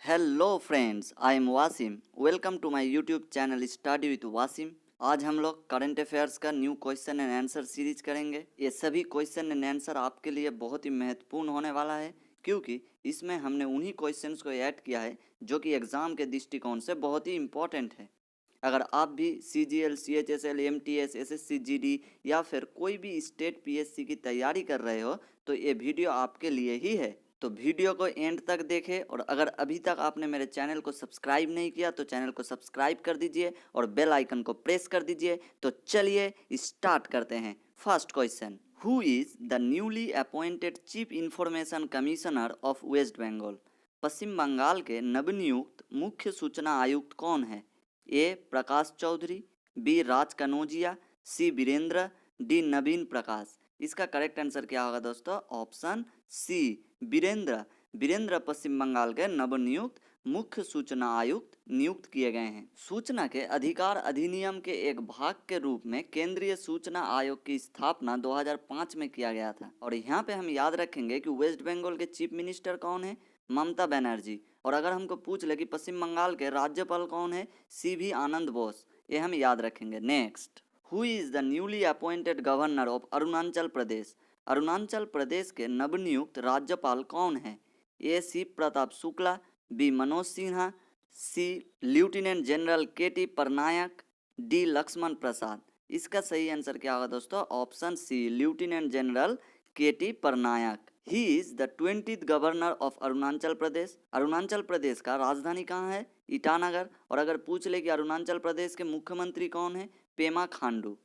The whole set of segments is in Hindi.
Hello friends, I am Wasim. Welcome to my YouTube channel study with Wasim. आज हम लोग करंट अफेयर्स का new question and answer series करेंगे। ये सभी क्वेश्चन एंड आंसर आपके लिए बहुत ही महत्वपूर्ण होने वाला है, क्योंकि इसमें हमने उन्हीं क्वेश्चंस को ऐड किया है जो कि एग्जाम के दृष्टिकोण से बहुत ही इंपॉर्टेंट है। अगर आप भी CGL, CHSL, MTS, SSC, GD या फिर कोई भी स्टेट PSC की तैयारी कर रहे हो तो ये वीडियो आपके लिए ही है। तो वीडियो को एंड तक देखें, और अगर अभी तक आपने मेरे चैनल को सब्सक्राइब नहीं किया तो चैनल को सब्सक्राइब कर दीजिए और बेल आइकन को प्रेस कर दीजिए। तो चलिए स्टार्ट करते हैं। First question, who is the newly appointed chief information commissioner of West Bengal? Paschim Bangal के नवनियुक्त मुख्य सूचना आयुक्त कौन है? A Prakash Chaudhary, B Raj Kanaujia, C Birendra, D Naveen Prakash. इसका करेक्ट आंसर क्या होगा दोस्तों? Option C, Birendra. बीरेंद्र पश्चिम बंगाल के नवनियुक्त मुख्य सूचना आयुक्त नियुक्त किए गए हैं। सूचना के अधिकार अधिनियम के एक भाग के रूप में केंद्रीय सूचना आयोग की स्थापना 2005 में किया गया था। और यहाँ पे हम याद रखेंगे कि वेस्ट बंगाल के चीफ मिनिस्टर कौन है? ममता बनर्जी। और अगर हमको पूछ ले कि पश्चिम बंगाल के राज्यपाल कौन है? CV आनंद बोस। ये हम याद रखेंगे। Next, who is the newly appointed governor of Arunachal Pradesh? Arunachal Pradesh के नवनियुक्त राज्यपाल कौन है? A Shiv Pratap Shukla, B Manoj Sinha, C lieutenant general KT Patnaik, D Laxman Prasad. इसका सही आंसर क्या होगा दोस्तों? Option C, lieutenant general KT Patnaik. He is the 20th governor of Arunachal Pradesh. Arunachal Pradesh का राजधानी कहाँ है? ईटानगर। और अगर पूछ ले कि अरुणाचल प्रदेश के मुख्यमंत्री कौन है? Pema Khandu.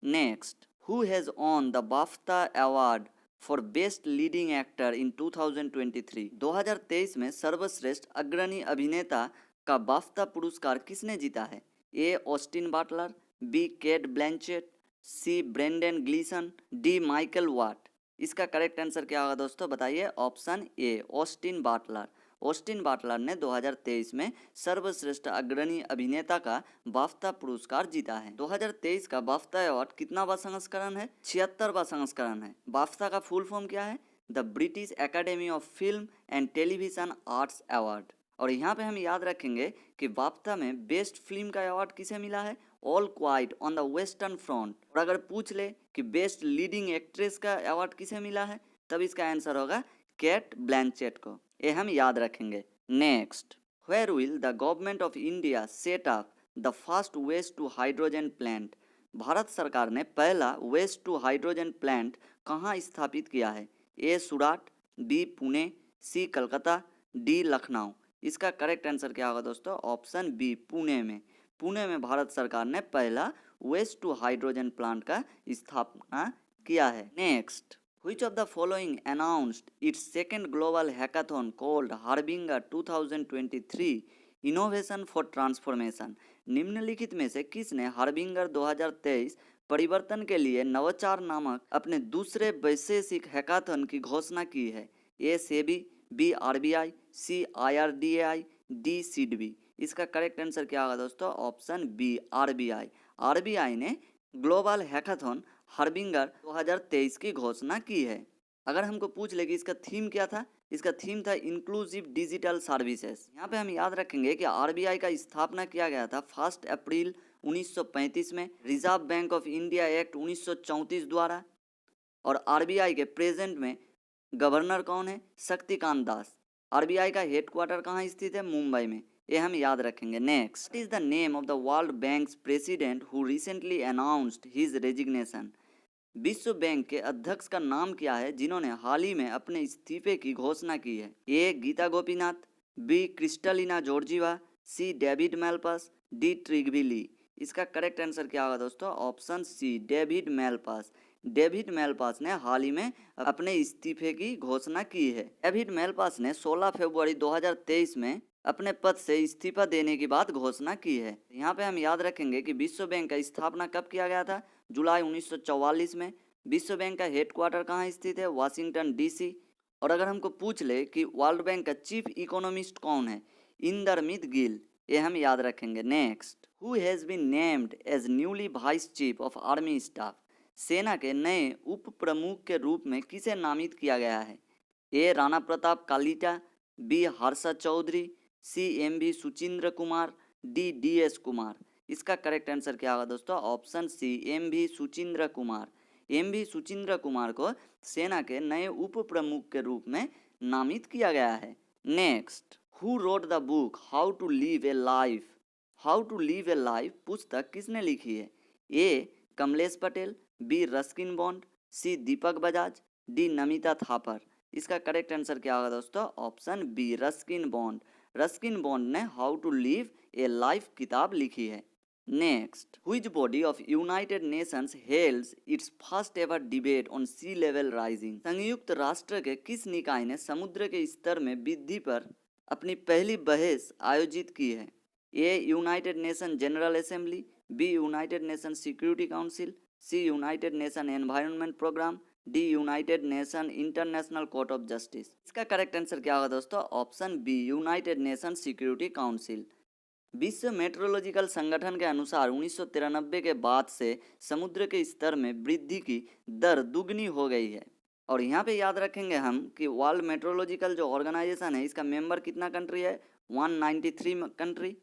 Next, who has on the बाफ्ता award for best leading actor in 2023? 2023 में सर्वश्रेष्ठ अग्रणी अभिनेता का बाफ्ता पुरस्कार किसने जीता है? A Austin Butler, B Cate Blanchett, C Brendan Gleeson, D Michael Watt. इसका करेक्ट आंसर क्या होगा दोस्तों? बताइए। Option A, Austin Butler. Austin Butler ने 2023 में सर्वश्रेष्ठ अग्रणी अभिनेता का बाफ्ता पुरस्कार जीता है। 2023 का बाफ्ता अवार्ड कितनावां संस्करण है? 76वां संस्करण है। बाफ्ता का फुल फॉर्म क्या है? The British academy of film and television arts award. और यहाँ पे हम याद रखेंगे कि बाफ्ता में बेस्ट फिल्म का अवार्ड किसे मिला है? All quite on the western front. और अगर पूछ ले कि बेस्ट लीडिंग एक्ट्रेस का अवार्ड किसे मिला है, तब इसका आंसर होगा केट ब्लैंचेट को। ये हम याद रखेंगे। Next, where will the government of India set up the first waste to hydrogen plant? Bharat सरकार ने पहला वेस्ट टू हाइड्रोजन प्लांट कहाँ स्थापित किया है? ए सूरत, बी पुणे, सी कलकत्ता, डी लखनऊ। इसका करेक्ट आंसर क्या होगा दोस्तों? ऑप्शन बी, पुणे में। पुणे में भारत सरकार ने पहला वेस्ट टू हाइड्रोजन प्लांट का स्थापना किया है। Next, which of the following announced its second global hackathon called Harbinger 2023 Innovation for Transformation? निम्नलिखित में से किसने हार्बिंगर 2023 परिवर्तन के लिए नवाचार नामक अपने दूसरे वैश्विक हैकाथन की घोषणा की है? A SEBI, B RBI, C IRDAI, D SIDBI. इसका करेक्ट आंसर क्या होगा दोस्तों? Option B, RBI। RBI ने ग्लोबल हैकाथन हार्बिंगर 2023 की घोषणा की है। अगर हमको पूछ ले कि इसका थीम क्या था, इसका थीम था इंक्लूसिव डिजिटल सर्विसेज। यहाँ पे हम याद रखेंगे कि RBI का स्थापना किया गया था 1 अप्रैल 1935 में reserve bank of India act 1934 द्वारा। और RBI के प्रेजेंट में गवर्नर कौन है? शक्तिकांत दास। RBI का हेडक्वार्टर कहाँ स्थित है? मुंबई में। ये हम याद रखेंगे। Next is the name of the world banks president who recently announced his resignation? विश्व बैंक के अध्यक्ष का नाम क्या है जिन्होंने हाल ही में अपने इस्तीफे की घोषणा की है? A Gita Gopinath, B Kristalina Georgieva, C David Malpass, D Trygve Lie. इसका करेक्ट आंसर क्या होगा दोस्तों? Option C, David Malpass. David Malpass ने हाल ही में अपने इस्तीफे की घोषणा की है। डेविड मेलपास ने 16 फरवरी 2023 में अपने पद से इस्तीफा देने की बात घोषणा की है। यहाँ पे हम याद रखेंगे कि विश्व बैंक का स्थापना कब किया गया था? जुलाई 1944 में। विश्व बैंक का हेडक्वार्टर कहाँ स्थित है? Washington DC। और अगर हमको पूछ ले कि वर्ल्ड बैंक का चीफ इकोनॉमिस्ट कौन है? इंदरमित गिल। ये हम याद रखेंगे। Next, who has been named as newly vice chief of army staff? सेना के नए उप प्रमुख के रूप में किसे नामित किया गया है? A Rana Pratap Kalita, B Harsha Chaudhary, C M V. Suchindra Kumar, D D S. Kumar. इसका करेक्ट आंसर क्या होगा दोस्तों? Option C M V. Suchindra Kumar. M V. Suchindra Kumar को सेना के नए उप प्रमुख के रूप में नामित किया गया है। Next, who wrote the book how to live a life? How to live a life पुस्तक किसने लिखी है? A Kamlesh Patel, B Ruskin Bond, C Deepak Bajaj, D Namita Thapar. इसका करेक्ट आंसर क्या होगा दोस्तों? Option B Ruskin Bond. Ruskin Bond ने how to live a life किताब लिखी है। Next, which body of United Nations helds its first ever debate on sea level rising? संयुक्त राष्ट्र के किस निकाय ने समुद्र के स्तर में वृद्धि पर अपनी पहली बहस आयोजित की है? A United Nation General Assembly, B United Nation Security Council, C United Nation Environment Programme, D United Nation International Court of Justice. इसका करेक्ट आंसर क्या होगा दोस्तों? Option B United Nation Security Council. विश्व मेट्रोलॉजिकल संगठन के अनुसार 1993 के बाद से समुद्र के स्तर में वृद्धि की दर दुगनी हो गई है। और यहाँ पे याद रखेंगे हम कि वर्ल्ड मेट्रोलॉजिकल जो ऑर्गेनाइजेशन है इसका मेंबर कितना कंट्री है? 193 कंट्री।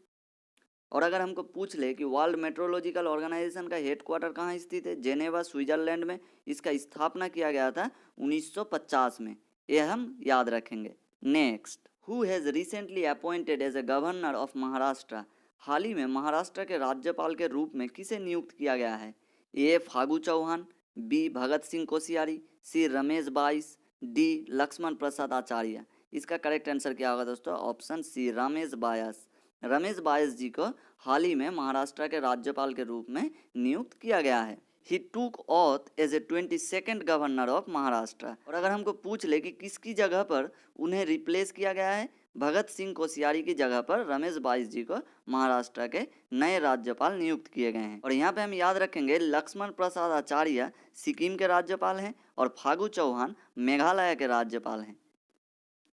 और अगर हमको पूछ ले कि वर्ल्ड मेट्रोलॉजिकल ऑर्गेनाइजेशन का हेडक्वार्टर कहाँ स्थित है? जेनेवा स्विट्जरलैंड में। इसका स्थापना किया गया था 1950 में। यह हम याद रखेंगे। Next, who has recently appointed as a governor of Maharashtra? हाल ही में महाराष्ट्र के राज्यपाल के रूप में किसे नियुक्त किया गया है? ए फागू चौहान, बी भगत सिंह कोश्यारी, सी रमेश बाइस, डी लक्ष्मण प्रसाद आचार्य। इसका करेक्ट आंसर क्या होगा दोस्तों? ऑप्शन सी रमेश बायस। रमेश बायस जी को हाल ही में महाराष्ट्र के राज्यपाल के रूप में नियुक्त किया गया है। He took oath as a 22nd governor of Maharashtra. और अगर हमको पूछ ले कि किसकी जगह पर उन्हें रिप्लेस किया गया है? भगत सिंह कोश्यारी की जगह पर रमेश बाइस जी को महाराष्ट्र के नए राज्यपाल नियुक्त किए गए हैं। और यहाँ पे हम याद रखेंगे लक्ष्मण प्रसाद आचार्य सिक्किम के राज्यपाल हैं और फागू चौहान मेघालय के राज्यपाल हैं।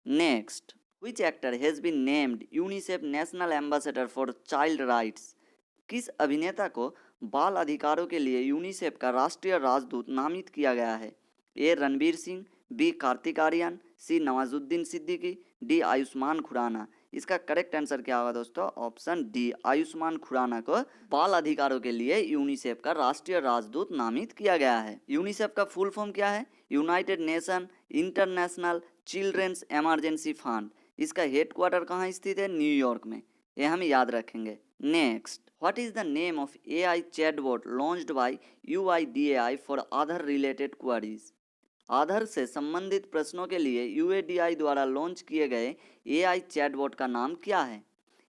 Next, Which actor has been named UNICEF National Ambassador for Child Rights? किस अभिनेता को बाल अधिकारों के लिए यूनिसेफ का राष्ट्रीय राजदूत नामित किया गया है? ए रणबीर सिंह, बी कार्तिक आर्यन, सी नवाजुद्दीन सिद्दीकी, डी आयुष्मान खुराना। इसका करेक्ट आंसर क्या होगा दोस्तों? ऑप्शन डी आयुष्मान खुराना को बाल अधिकारों के लिए यूनिसेफ का राष्ट्रीय राजदूत नामित किया गया है। यूनिसेफ का फुल फॉर्म क्या है? United Nation International Children's Emergency Fund. इसका हेडक्वार्टर कहाँ स्थित है? न्यूयॉर्क में। ये हम याद रखेंगे। Next, what is the name of AI chatbot launched by UIDAI for Aadhaar related queries? Aadhaar से संबंधित प्रश्नों के लिए UIDAI द्वारा लॉन्च किए गए AI चैटबॉट का नाम क्या है?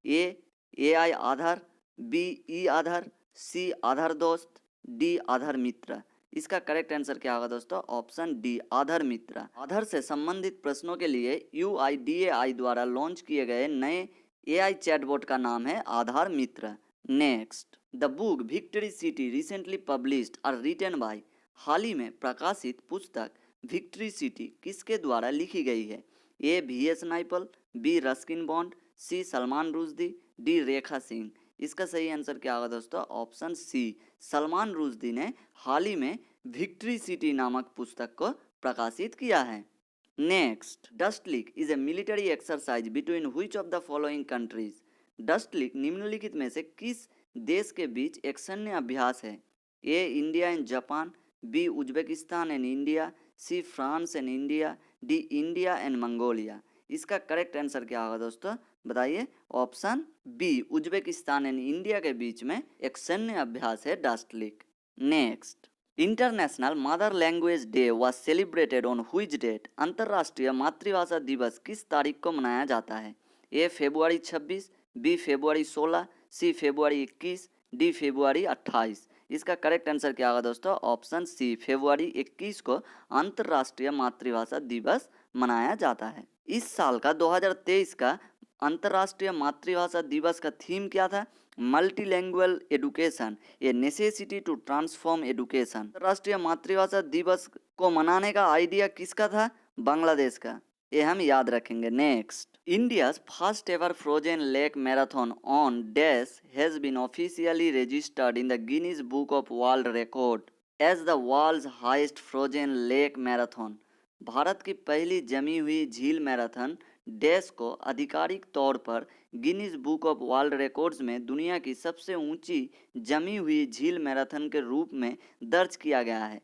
ए AI आधार, बी ई आधार, सी आधार दोस्त, डी आधार मित्र। इसका करेक्ट आंसर क्या होगा दोस्तों? ऑप्शन डी आधार मित्र। आधार से संबंधित प्रश्नों के लिए UIDAI द्वारा लॉन्च किए गए नए AI चैटबॉट का नाम है Aadhaar Mitra. Next, the book Victory City recently published are written by. हाल ही में प्रकाशित पुस्तक विक्ट्री सिटी किसके द्वारा लिखी गई है? ए VS नाइपल, बी रस्किन बॉन्ड, सी सलमान रुश्दी, डी रेखा सिंह। इसका सही आंसर क्या होगा दोस्तों? ऑप्शन सी सलमान रुश्दी ने हाल ही में विक्ट्री सिटी नामक पुस्तक को प्रकाशित किया है। Next, dust league is a military exercise between which of the following countries? Dust league निम्नलिखित में से किस देश के बीच एक सैन्य अभ्यास है? A India and Japan, B Uzbekistan and India, C France and India, D India and Mongolia. इसका करेक्ट आंसर क्या होगा दोस्तों? बताइए। Option B Uzbekistan and India के बीच में एक सैन्य अभ्यास है Dustlik. Next, international mother language day was celebrated on which date? अंतर्राष्ट्रीय मातृभाषा दिवस किस तारीख को मनाया जाता है? ए फरवरी 26, बी फरवरी 16, सी फरवरी 21, डी फरवरी 28। इसका करेक्ट आंसर क्या होगा दोस्तों? ऑप्शन सी फरवरी 21 को अंतर्राष्ट्रीय मातृभाषा दिवस मनाया जाता है। इस साल का 2023 का अंतर्राष्ट्रीय मातृभाषा दिवस का थीम क्या था? Multilanguage education, a necessity to transform education. अंतर्राष्ट्रीय मातृभाषा दिवस को मनाने का आइडिया किसका था? बांग्लादेश का। ये हम याद रखेंगे। Next, India's first ever frozen lake marathon on dash has been officially registered in the Guinness book of world record as the world's highest frozen lake marathon. Bharat की पहली जमी हुई झील मैराथन डैश को आधिकारिक तौर पर Guinness book of world records में दुनिया की सबसे ऊंची जमी हुई झील मैराथन के रूप में दर्ज किया गया है।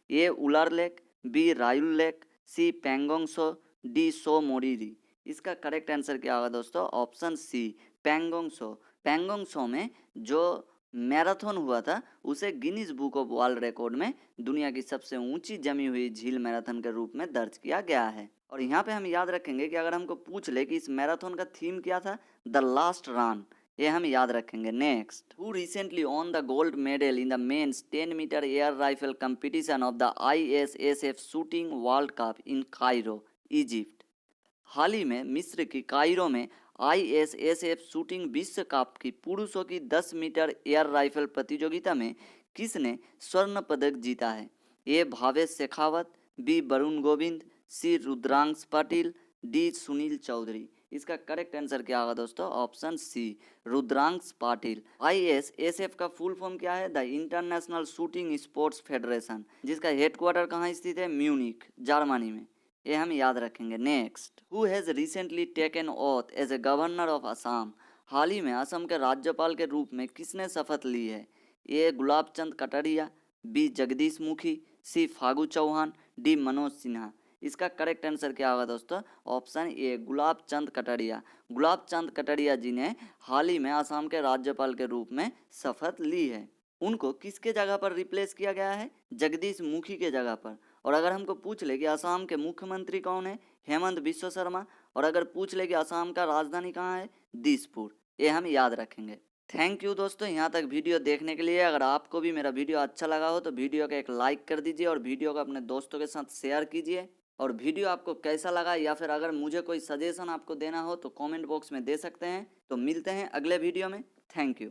ए उलार लेक, बी रायुल लेक, सी पैंगोंग सो, डी सो मोरिरी। इसका करेक्ट आंसर क्या होगा दोस्तों? ऑप्शन सी पैंगोंग सो। पैंगोंग सो में जो मैराथन हुआ था उसे Guinness book of world record में दुनिया की सबसे ऊंची जमी हुई झील मैराथन के रूप में दर्ज किया गया है। और यहाँ पे हम याद रखेंगे कि अगर हमको पूछ ले कि इस मैराथन का थीम क्या था, द लास्ट रन, ये हम याद रखेंगे। Next, who recently on the gold medal in the men's 10 metre air rifle competition of the ISSF shooting world cup in Cairo, Egypt. हाल ही में मिस्र की कायरो में ISSF शूटिंग विश्व कप की पुरुषों की 10 मीटर एयर राइफल प्रतियोगिता में किसने स्वर्ण पदक जीता है? A Bhavesh Shekhawat, B Varun Govind, C Rudransh Patil, D Sunil Chaudhary. इसका करेक्ट आंसर क्या होगा दोस्तों? Option C Rudransh Patil. ISSF का फुल फॉर्म क्या है? The international shooting sports federation, जिसका हेडक्वार्टर कहाँ स्थित है? म्यूनिक, जर्मनी में। ये हम याद रखेंगे। Next, who has recently taken oath as a governor of Assam. हाल ही में असम के राज्यपाल के रूप में किसने शपथ ली है? ए गुलाब चंद कटारिया, बी जगदीश मुखी, सी फागू चौहान, डी मनोज सिन्हा। इसका करेक्ट आंसर क्या होगा दोस्तों? Option A Gulab Chand Kataria. गुलाब चंद कटारिया जी ने हाल ही में असम के राज्यपाल के रूप में शपथ ली है। उनको किसके जगह पर रिप्लेस किया गया है? जगदीश मुखी के जगह पर। और अगर हमको पूछ ले कि असम के मुख्यमंत्री कौन है? हेमंत बिश्व शर्मा। और अगर पूछ ले कि असम का राजधानी कहाँ है? दिसपुर। ये हम याद रखेंगे। थैंक यू दोस्तों, यहाँ तक वीडियो देखने के लिए। अगर आपको भी मेरा वीडियो अच्छा लगा हो तो वीडियो का एक लाइक कर दीजिए और वीडियो को अपने दोस्तों के साथ शेयर कीजिए। और वीडियो आपको कैसा लगा या फिर अगर मुझे कोई सजेशन आपको देना हो तो कमेंट बॉक्स में दे सकते हैं। तो मिलते हैं अगले वीडियो में। Thank you.